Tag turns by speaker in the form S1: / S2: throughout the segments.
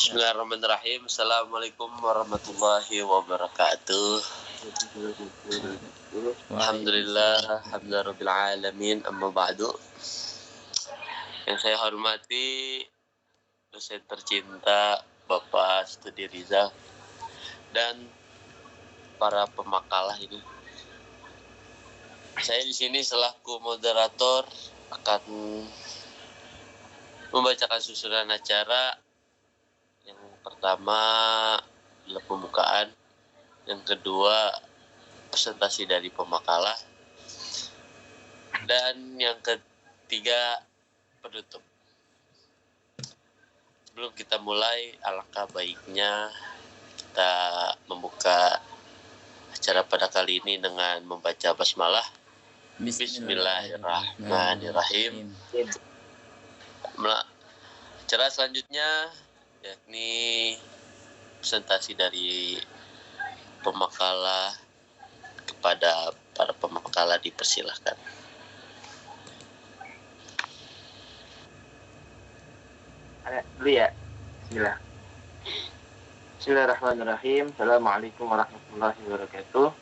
S1: Bismillahirrahmanirrahim. Assalamualaikum warahmatullahi wabarakatuh. Alhamdulillah, alhamdulillahirabbil alamin. Amma ba'du. Yang saya hormati dosen tercinta Bapak Studi Rizal dan para pemakalah ini. Saya di sini selaku moderator akan membacakan susunan acara. Yang pertama adalah pembukaan, yang kedua presentasi dari pemakalah, dan yang ketiga penutup. Sebelum kita mulai, alangkah baiknya kita membuka acara pada kali ini dengan membaca basmalah. Bismillahirrahmanirrahim. Acara selanjutnya yakni presentasi dari pemakalah. Kepada para pemakalah dipersilahkan.
S2: Dulu ya. Bismillah. Bismillahirrahmanirrahim. Assalamualaikum warahmatullahi wabarakatuh.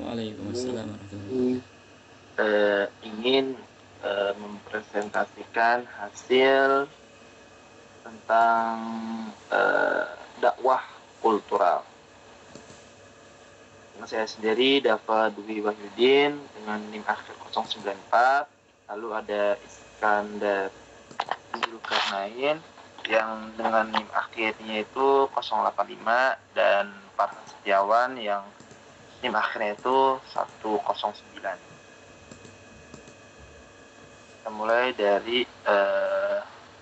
S3: Waalaikumsalam warahmatullahi wabarakatuh.
S2: Ingin mempresentasikan hasil tentang dakwah kultural. Saya sendiri Dafa Dwi Wahyudin dengan NIM akhir 094. Lalu ada Iskandar Zulkarnain yang dengan NIM akhirnya itu 085 dan Farhan Setiawan yang NIM akhirnya itu 109. Kita mulai dari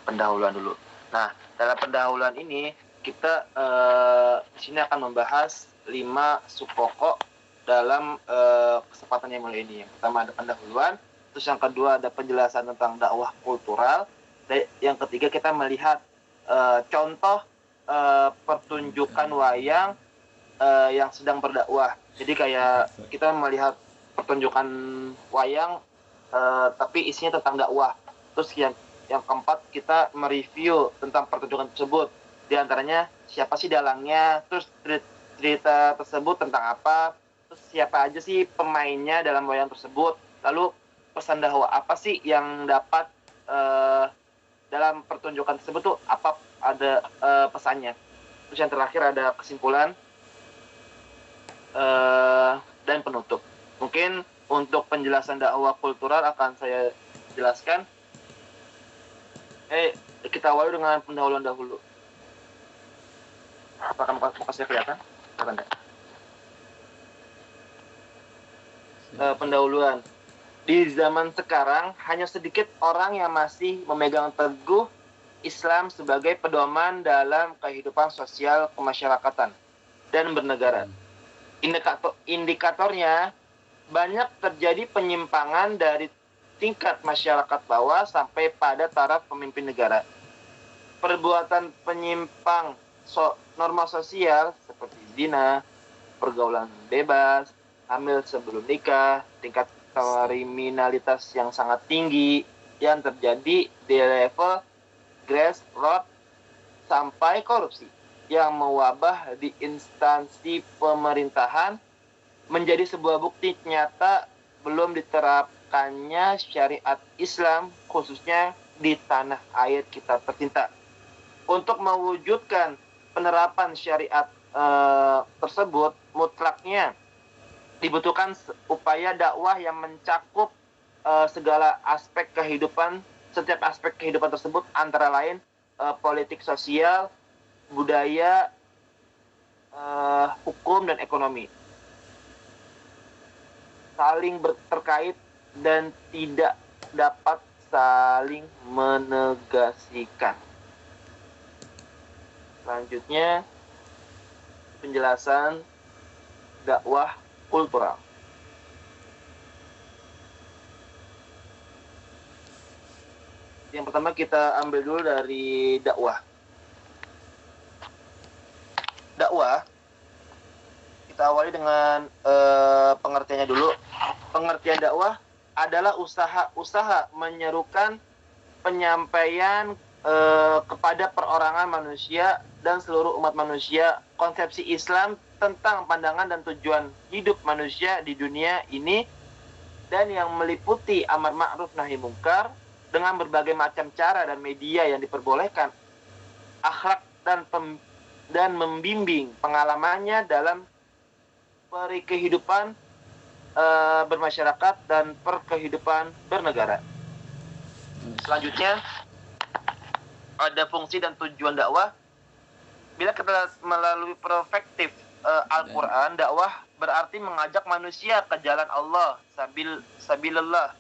S2: pendahuluan dulu. Nah, dalam pendahuluan ini kita di sini akan membahas 5 sub pokok dalam kesempatan yang mulia ini. Yang pertama ada pendahuluan, terus yang kedua ada penjelasan tentang dakwah kultural, dan yang ketiga kita melihat contoh pertunjukan wayang yang sedang berdakwah. Jadi kayak kita melihat pertunjukan wayang tapi isinya tentang dakwah. Terus yang keempat kita mereview tentang pertunjukan tersebut. Di antaranya siapa sih dalangnya, terus cerita tersebut tentang apa, terus siapa aja sih pemainnya dalam wayang tersebut, lalu pesan dakwah apa sih yang dapat dalam pertunjukan tersebut tuh apa ada pesannya. Terus yang terakhir ada kesimpulan dan penutup. Mungkin untuk penjelasan dakwah kultural akan saya jelaskan. Kita awali dengan pendahuluan dahulu. Apakah muka saya kelihatan? Pendahuluan. Di zaman sekarang hanya sedikit orang yang masih memegang teguh Islam sebagai pedoman dalam kehidupan sosial kemasyarakatan dan bernegara. Indikatornya banyak terjadi penyimpangan dari tingkat masyarakat bawah sampai pada taraf pemimpin negara. Perbuatan penyimpang norma sosial seperti zina, pergaulan bebas, hamil sebelum nikah, tingkat kriminalitas yang sangat tinggi yang terjadi di level grassroots sampai korupsi yang mewabah di instansi pemerintahan menjadi sebuah bukti nyata belum diterapkannya syariat Islam khususnya di tanah air kita tercinta. Untuk mewujudkan penerapan syariat tersebut mutlaknya dibutuhkan upaya dakwah yang mencakup segala aspek kehidupan, setiap aspek kehidupan tersebut antara lain politik sosial, budaya, hukum dan ekonomi. Saling terkait dan tidak dapat saling menegasikan. Selanjutnya penjelasan dakwah kultural. Yang pertama kita ambil dulu dari dakwah. Dakwah kita awali dengan pengertiannya dulu. Pengertian dakwah adalah usaha menyerukan penyampaian kepada perorangan manusia dan seluruh umat manusia konsepsi Islam tentang pandangan dan tujuan hidup manusia di dunia ini, dan yang meliputi amar ma'ruf nahi mungkar dengan berbagai macam cara dan media yang diperbolehkan, akhlak dan membimbing pengalamannya dalam kehidupan bermasyarakat dan perkehidupan bernegara. Selanjutnya ada fungsi dan tujuan dakwah. Bila kita melalui perspektif Al-Quran, dakwah berarti mengajak manusia ke jalan Allah, sabilullah,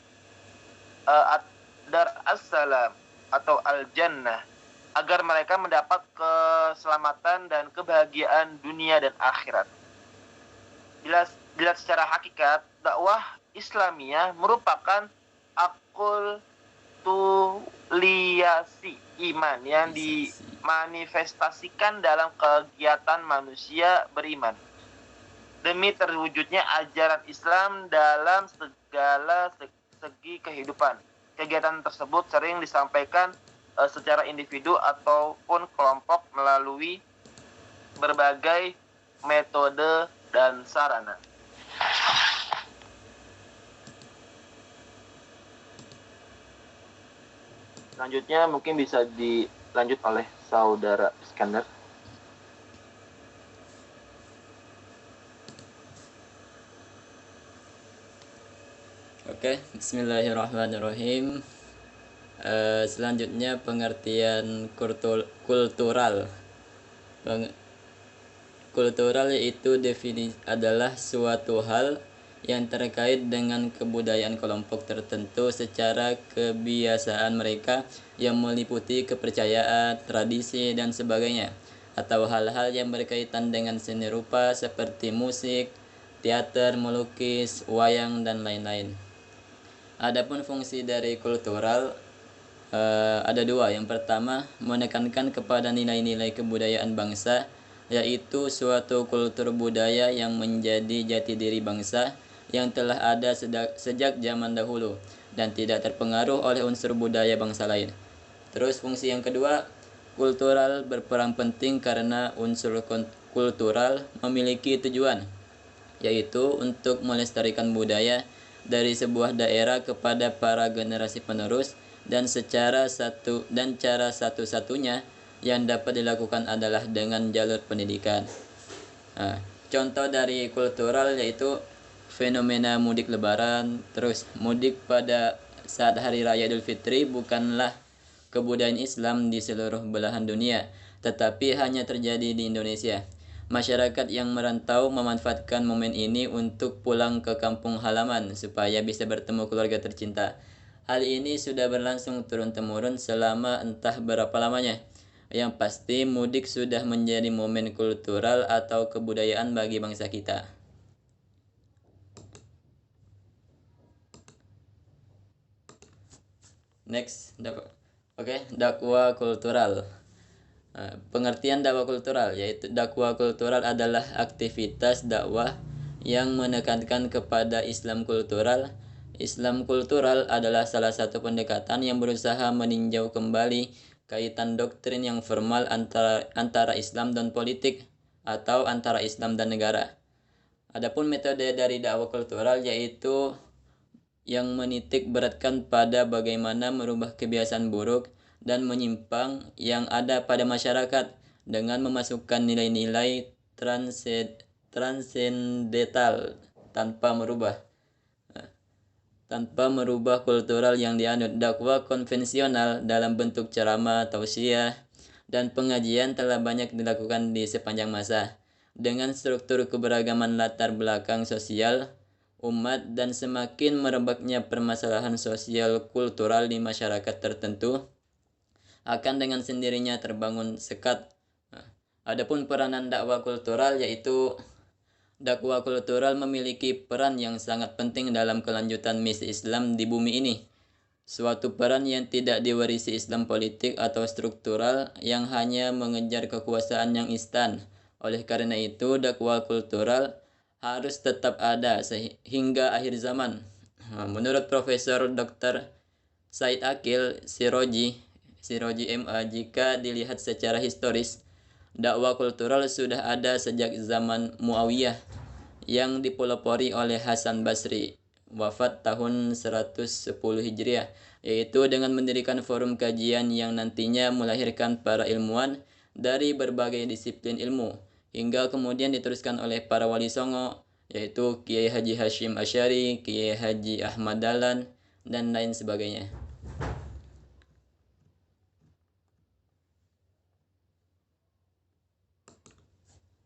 S2: dar as-salam atau al-jannah, agar mereka mendapat keselamatan dan kebahagiaan dunia dan akhirat. Bila secara hakikat, dakwah Islamiyah merupakan akulturasi iman yang dimanifestasikan dalam kegiatan manusia beriman demi terwujudnya ajaran Islam dalam segala segi kehidupan. Kegiatan tersebut sering disampaikan secara individu ataupun kelompok melalui berbagai metode dan sarana. Selanjutnya mungkin bisa dilanjut oleh Saudara Iskandar.
S4: Oke, bismillahirrahmanirrahim. Selanjutnya pengertian kultural. Kultural yaitu definisi adalah suatu hal yang terkait dengan kebudayaan kelompok tertentu secara kebiasaan mereka yang meliputi kepercayaan, tradisi, dan sebagainya, atau hal-hal yang berkaitan dengan seni rupa seperti musik, teater, melukis, wayang, dan lain-lain. Adapun fungsi dari kultural ada dua. Yang pertama, menekankan kepada nilai-nilai kebudayaan bangsa, yaitu suatu kultur budaya yang menjadi jati diri bangsa yang telah ada sejak zaman dahulu dan tidak terpengaruh oleh unsur budaya bangsa lain. Terus fungsi yang kedua, kultural berperan penting karena unsur kultural memiliki tujuan, yaitu untuk melestarikan budaya dari sebuah daerah kepada para generasi penerus, dan cara satu-satunya yang dapat dilakukan adalah dengan jalur pendidikan. Nah, contoh dari kultural yaitu fenomena mudik lebaran. Terus mudik pada saat hari raya Idul Fitri bukanlah kebudayaan Islam di seluruh belahan dunia, tetapi hanya terjadi di Indonesia. Masyarakat yang merantau memanfaatkan momen ini untuk pulang ke kampung halaman supaya bisa bertemu keluarga tercinta. Hal ini sudah berlangsung turun-temurun selama entah berapa lamanya. Yang pasti mudik sudah menjadi momen kultural atau kebudayaan bagi bangsa kita. Next, dakwah kultural. Pengertian dakwah kultural yaitu dakwah kultural adalah aktivitas dakwah yang menekankan kepada Islam kultural. Islam kultural adalah salah satu pendekatan yang berusaha meninjau kembali kaitan doktrin yang formal antara Islam dan politik atau antara Islam dan negara. Adapun metode dari dakwah kultural yaitu yang menitik beratkan pada bagaimana merubah kebiasaan buruk dan menyimpang yang ada pada masyarakat dengan memasukkan nilai-nilai transendental tanpa merubah kultural yang dianut. Dakwah konvensional dalam bentuk ceramah, tausiah, dan pengajian telah banyak dilakukan di sepanjang masa. Dengan struktur keberagaman latar belakang sosial umat dan semakin merebaknya permasalahan sosial kultural di masyarakat tertentu, akan dengan sendirinya terbangun sekat. Adapun peranan dakwah kultural yaitu dakwah kultural memiliki peran yang sangat penting dalam kelanjutan misi Islam di bumi ini. Suatu peran yang tidak diwarisi Islam politik atau struktural yang hanya mengejar kekuasaan yang instan. Oleh karena itu, dakwah kultural harus tetap ada hingga akhir zaman. Menurut Profesor Dr. Said Akil Siroji, Siroji MA, jika dilihat secara historis, dakwah kultural sudah ada sejak zaman Muawiyah yang dipelopori oleh Hasan Basri, wafat tahun 110 Hijriah, yaitu dengan mendirikan forum kajian yang nantinya melahirkan para ilmuwan dari berbagai disiplin ilmu, hingga kemudian diteruskan oleh para wali songo, yaitu Kiai Haji Hashim Asy'ari, Kiai Haji Ahmad Dahlan, dan lain sebagainya.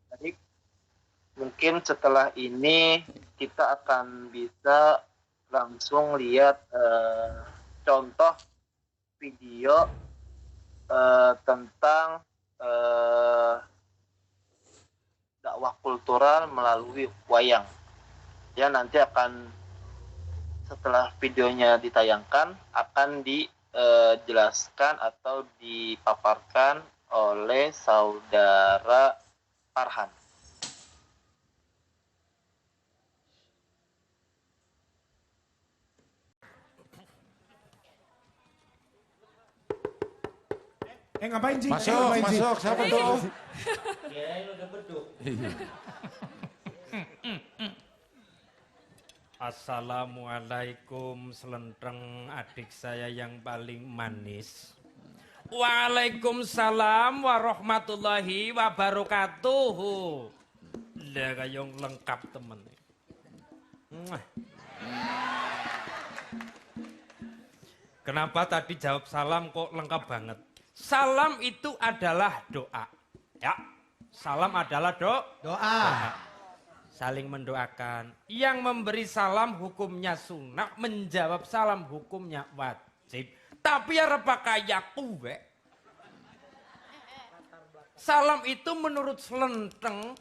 S2: Baik, mungkin setelah ini kita akan bisa langsung lihat contoh video tentang dakwah kultural melalui wayang. Ya, nanti akan setelah videonya ditayangkan akan dijelaskan atau dipaparkan oleh saudara Farhan.
S5: Ngapain sih?
S6: Masuk, siapa tuh?
S7: Assalamualaikum selenteng adik saya yang paling manis. Waalaikumsalam warahmatullahi wabarakatuh. Lah kayong lengkap temen. Kenapa tadi jawab salam kok lengkap banget? Salam itu adalah doa. Ya, salam adalah doa. Saling mendoakan. Yang memberi salam hukumnya sunnah, menjawab salam hukumnya wajib. Tapi ya repakaya kuwe. Salam itu menurut selenteng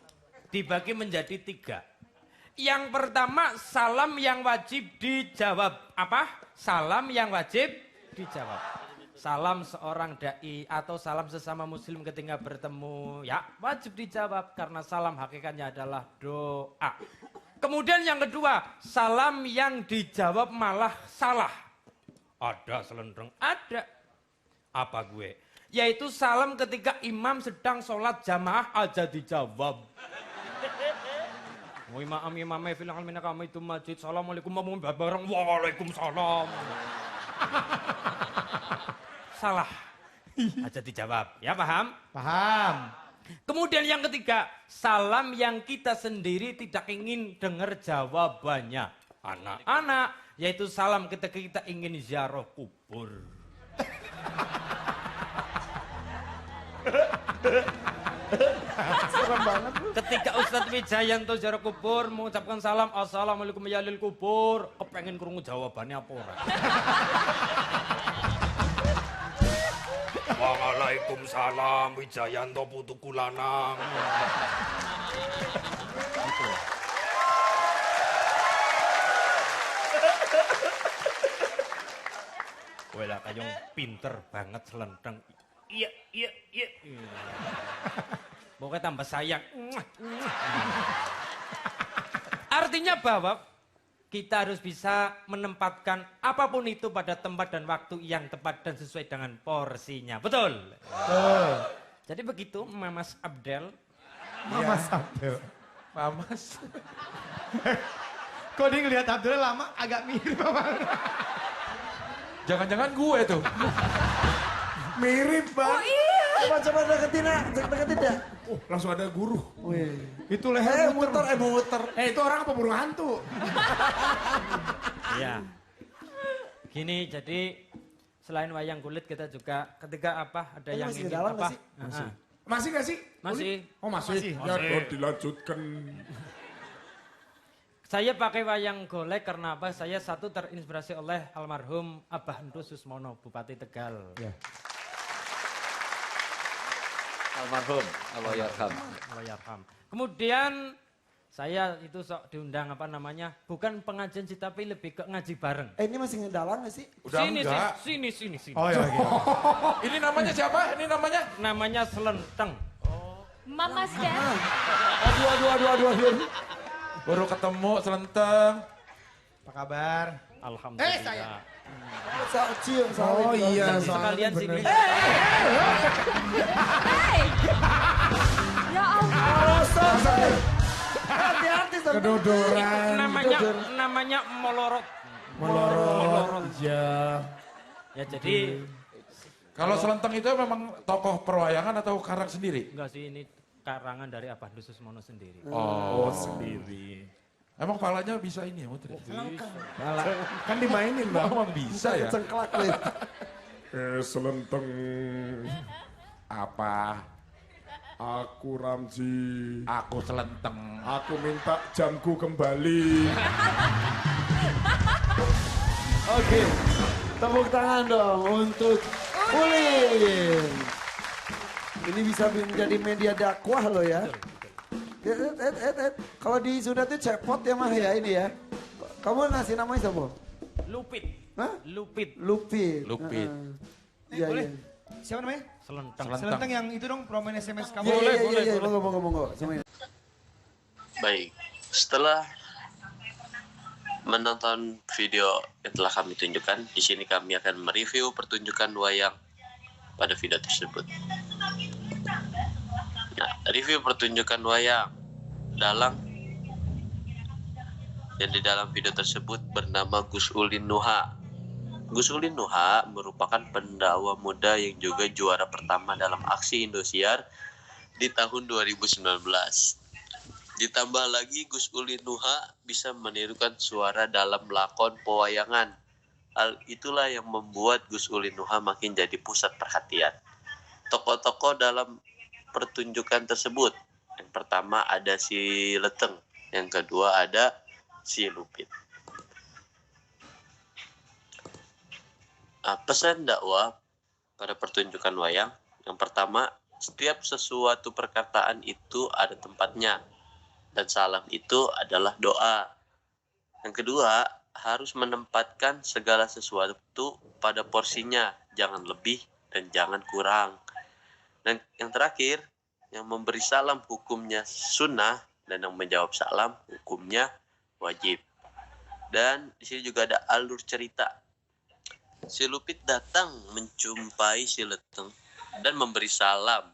S7: dibagi menjadi 3. Yang pertama, salam yang wajib dijawab. Apa? Salam yang wajib dijawab. Salam seorang dai atau salam sesama muslim ketika bertemu, ya wajib dijawab karena salam hakikatnya adalah doa. Kemudian yang kedua, salam yang dijawab malah salah. Ada selendreng, ada. Apa gue? Yaitu salam ketika imam sedang sholat jamaah aja dijawab. Imamnya bilang almina kami itu masjid, assalamualaikum warahmatullahi wabarakatuh, waalaikumsalam. Salah aja dijawab, ya paham?
S5: Paham.
S7: Kemudian yang ketiga, salam yang kita sendiri tidak ingin dengar jawabannya. Anak-anak, yaitu salam ketika kita ingin ziarah kubur. Ketika Ustadz Wijayanto ziarah kubur mengucapkan salam, assalamualaikum ya lil kubur, kepengen krungu jawabannya apa ora? Waalaikumsalam Wijayanto putuku lanang. Gitu. Wela kayong pinter banget selenteng. Iya. Pokoknya tambah sayang. Artinya bahwa kita harus bisa menempatkan apapun itu pada tempat dan waktu yang tepat dan sesuai dengan porsinya. Betul?
S5: Betul.
S7: Jadi begitu Mamas Abdel.
S5: Mamas Abdel. Mamas. Kok dia ngeliat Abdel lama agak mirip apa?
S6: Jangan-jangan gue tuh.
S5: Mirip bang.
S8: Oh iya.
S5: Coba deketin ya.
S8: Langsung ada guru.
S5: Wih. Itu leher muter.
S8: Itu orang apa burung hantu?
S7: Iya. Gini, jadi selain wayang kulit kita juga ketika apa ada yang
S5: masih di
S7: ingin
S5: dalam
S7: apa?
S5: nggak sih?
S8: Masih gak sih?
S7: Masih.
S8: Oh masih. Ya dong dilanjutkan.
S7: Saya pakai wayang golek karena apa? Saya satu terinspirasi oleh almarhum Abah Endu Susmono, Bupati Tegal.
S5: Ya.
S9: Almarhum, Allahyarham.
S7: Allahyarham. Kemudian saya itu sok diundang apa namanya? Bukan pengajian sih tapi lebih ke ngaji bareng.
S5: Ini masih ngedalang gak sih?
S6: Udah enggak.
S7: Sini.
S5: Oh iya.
S6: Ini namanya siapa? Ini namanya?
S7: Namanya Selenteng.
S10: Mama Scan.
S5: Aduh.
S6: Baru ketemu selenteng.
S5: Apa kabar?
S7: Alhamdulillah.
S8: Saya.
S5: Cium salin.
S8: Oh iya,
S7: Sekalian sih.
S8: bener.
S10: Ya Allah.
S5: Hati-hati sama.
S8: Kedodoran.
S7: Namanya molorot.
S8: Melorot. Ya.
S7: Ya jadi
S6: Kalau Selenteng itu memang tokoh perwayangan atau karang sendiri?
S7: enggak sih ini karangan dari apa? Dusus Mono sendiri.
S6: Oh,
S8: Sendiri.
S6: emang palanya bisa ini ya Mutri?
S8: Kan dimainin bang.
S6: Emang bisa ya?
S5: Cengklak nih.
S8: Selenteng.
S6: Apa?
S8: Aku Ramzi.
S6: Aku Selenteng.
S8: Aku minta jamku kembali.
S5: Oke. Tepuk tangan dong untuk Ulin. Ini bisa menjadi media dakwah loh ya. Kalau di Sunda tuh cepot ya mah ya ini ya. Kamu ngasih namanya siapa?
S7: Lupit.
S5: Hah?
S7: Lupit.
S5: Lupit.
S6: Lupit.
S5: Iya,
S11: boleh.
S5: iya.
S11: Siapa namanya?
S7: Selenteng.
S11: Selenteng yang itu dong, promen SMS kamu.
S5: Iya, monggo. Semuanya.
S1: Baik, setelah menonton video yang telah kami tunjukkan, di sini kami akan mereview pertunjukan wayang pada video tersebut. Nah, review pertunjukan wayang dalang yang di dalam video tersebut bernama Gus Ulin Nuha. Gus Ulin Nuha merupakan pendakwah muda yang juga juara pertama dalam aksi Indosiar di tahun 2019. Ditambah lagi Gus Ulin Nuha bisa menirukan suara dalam lakon pewayangan. Hal itulah yang membuat Gus Ulin Nuha makin jadi pusat perhatian. Tokoh-tokoh dalam pertunjukan tersebut, yang pertama ada si Leteng, yang kedua ada si Lupit. Pesan dakwah pada pertunjukan wayang, yang pertama, setiap sesuatu perkataan itu ada tempatnya. Dan salam itu adalah doa. Yang kedua, harus menempatkan segala sesuatu pada porsinya. Jangan lebih dan jangan kurang. Dan yang terakhir, yang memberi salam hukumnya sunnah. Dan yang menjawab salam hukumnya wajib. Dan di sini juga ada alur cerita. Si Lupit datang menjumpai si Leteng dan memberi salam.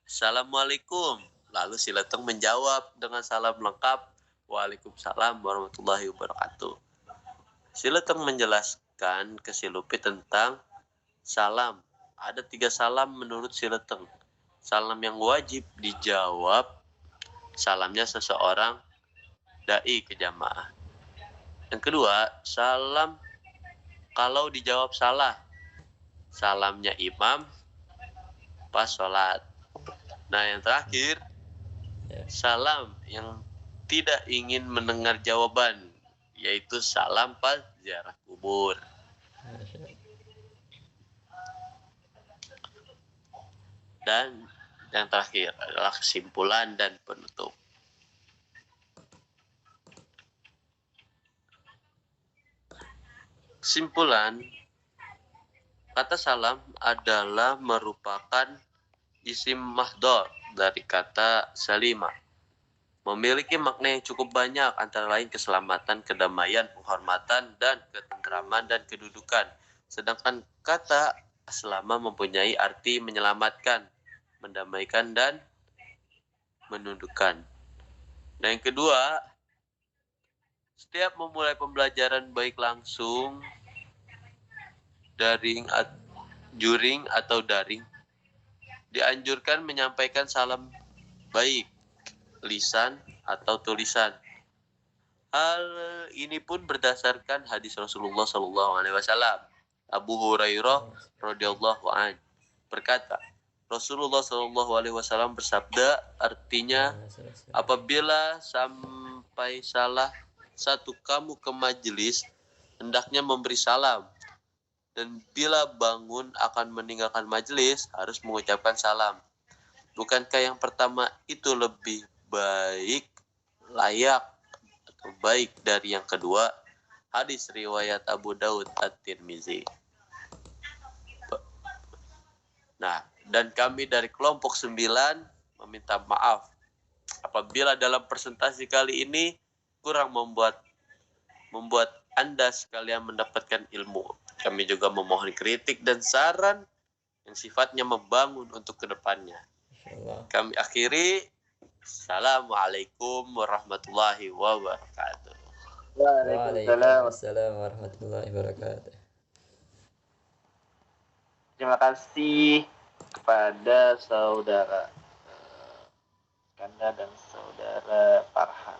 S1: Assalamualaikum. Lalu si Leteng menjawab dengan salam lengkap, Waalaikumsalam warahmatullahi wabarakatuh. Si Leteng menjelaskan ke si Lupit tentang salam. Ada 3 salam menurut si Leteng. Salam yang wajib dijawab, salamnya seseorang dai ke jamaah. Yang kedua, salam kalau dijawab salah, salamnya imam pas sholat. Nah yang terakhir, salam yang tidak ingin mendengar jawaban, yaitu salam pas ziarah kubur. Dan yang terakhir adalah kesimpulan dan penutup. Kesimpulan, kata salam adalah merupakan isim mahdhar dari kata salima. Memiliki makna yang cukup banyak, antara lain keselamatan, kedamaian, penghormatan, dan ketentraman dan kedudukan. Sedangkan kata selama mempunyai arti menyelamatkan, mendamaikan, dan menundukkan. Nah yang kedua, setiap memulai pembelajaran baik langsung, juring atau daring, dianjurkan menyampaikan salam baik, lisan atau tulisan. Hal ini pun berdasarkan hadis Rasulullah SAW. Abu Hurairah radhiyallahu anhu berkata, Rasulullah SAW bersabda, artinya apabila sampai salah satu kamu ke majelis, hendaknya memberi salam. Dan bila bangun akan meninggalkan majelis, harus mengucapkan salam. Bukankah yang pertama itu lebih baik, layak, atau baik dari yang kedua? Hadis riwayat Abu Daud At-Tirmizi. Nah, dan kami dari kelompok 9 meminta maaf apabila dalam presentasi kali ini kurang membuat membuat Anda sekalian mendapatkan ilmu. Kami juga memohon kritik dan saran yang sifatnya membangun untuk kedepannya. Kami akhiri. Assalamualaikum warahmatullahi wabarakatuh.
S4: Waalaikumsalam warahmatullahi wabarakatuh.
S2: Terima kasih kepada saudara Kanda dan saudara Farhan.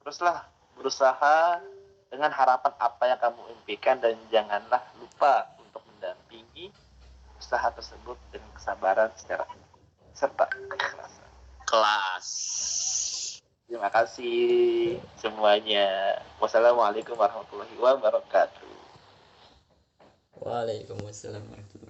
S2: Teruslah berusaha dengan harapan apa yang kamu impikan dan janganlah lupa untuk mendampingi usaha tersebut dengan kesabaran serta keikhlasan.
S1: Kelas.
S2: Terima kasih semuanya. Wassalamualaikum warahmatullahi wabarakatuh.
S4: Waalaikumsalam warahmatullahi wabarakatuh.